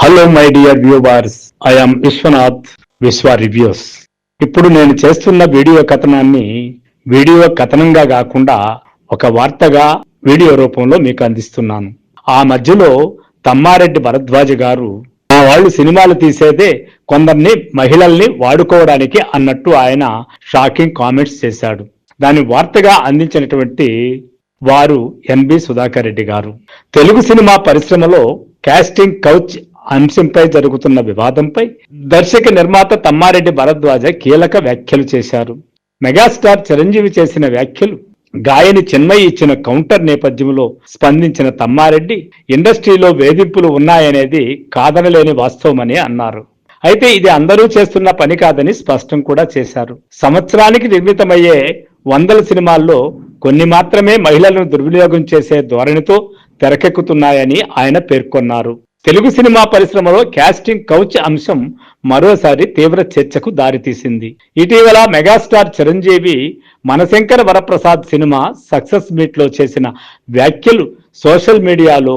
Hello my dear viewers, I am Vishwanath Vishwa reviews. ఇప్పుడు నేను చేస్తున్న వీడియో కథనాన్ని వీడియో కథనంగా కాకుండా ఒక వార్తగా వీడియో రూపంలో మీకు అందిస్తున్నాను. ఆ మధ్యలో తమ్మారెడ్డి భరద్వాజ గారు మా వాళ్ళు సినిమాలు తీసేదే కొందరిని మహిళల్ని వాడుకోవడానికి అన్నట్టు ఆయన షాకింగ్ కామెంట్స్ చేశాడు. దాని వార్తగా అందించినటువంటి వారు ఎన్బి సుధాకర్ రెడ్డి గారు. తెలుగు సినిమా పరిశ్రమలో కాస్టింగ్ కౌచ్ అంశంపై జరుగుతున్న వివాదంపై దర్శక నిర్మాత తమ్మారెడ్డి భరద్వాజ కీలక వ్యాఖ్యలు చేశారు. మెగాస్టార్ చిరంజీవి చేసిన వ్యాఖ్యలు, గాయని చిన్మయి ఇచ్చిన కౌంటర్ నేపథ్యంలో స్పందించిన తమ్మారెడ్డి ఇండస్ట్రీలో వేధింపులు ఉన్నాయనేది కాదనలేని వాస్తవమని అన్నారు. అయితే ఇది అందరూ చేస్తున్న పని కాదని స్పష్టం కూడా చేశారు. సంవత్సరానికి నిర్మితమయ్యే వందల సినిమాల్లో కొన్ని మాత్రమే మహిళలను దుర్వినియోగం చేసే ధోరణితో తెరకెక్కుతున్నాయని ఆయన పేర్కొన్నారు. తెలుగు సినిమా పరిశ్రమలో కాస్టింగ్ కౌచ్ అంశం మరోసారి తీవ్ర చర్చకు దారితీసింది. ఇటీవల megastar Chiranjeevi Mana Shankara Varaprasad cinema success meet లో చేసిన వ్యాఖ్యలు సోషల్ మీడియాలో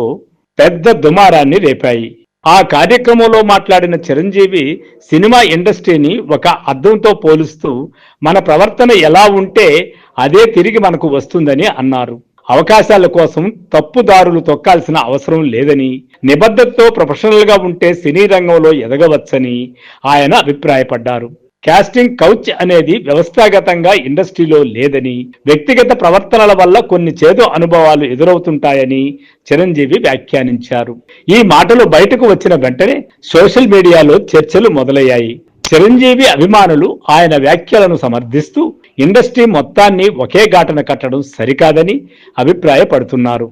పెద్ద దుమారాన్ని రేపాయి. ఆ కార్యక్రమంలో మాట్లాడిన చిరంజీవి సినిమా ఇండస్ట్రీని ఒక అద్దంతో పోలుస్తూ మన ప్రవర్తన ఎలా ఉంటే అదే తిరిగి మనకు వస్తుందని అన్నారు. అవకాశాల కోసం తప్పుదారులు తొక్కాల్సిన అవసరం లేదని, నిబద్ధతతో ప్రొఫెషనల్ గా ఉంటే సినీ రంగంలో ఎదగవచ్చని ఆయన అభిప్రాయపడ్డారు. కాస్టింగ్ కౌచ్ అనేది వ్యవస్థాగతంగా ఇండస్ట్రీలో లేదని, వ్యక్తిగత ప్రవర్తనల వల్ల కొన్ని చేదు అనుభవాలు ఎదురవుతుంటాయని చిరంజీవి వ్యాఖ్యానించారు. ఈ మాటలు బయటకు వచ్చిన వెంటనే సోషల్ మీడియాలో చర్చలు మొదలయ్యాయి. చిరంజీవి అభిమానులు ఆయన వ్యాఖ్యలను సమర్థిస్తూ ఇండస్ట్రీ మొత్తాన్ని ఒకే ఘాటన కట్టడం సరికాదని అభిప్రాయపడుతున్నారు.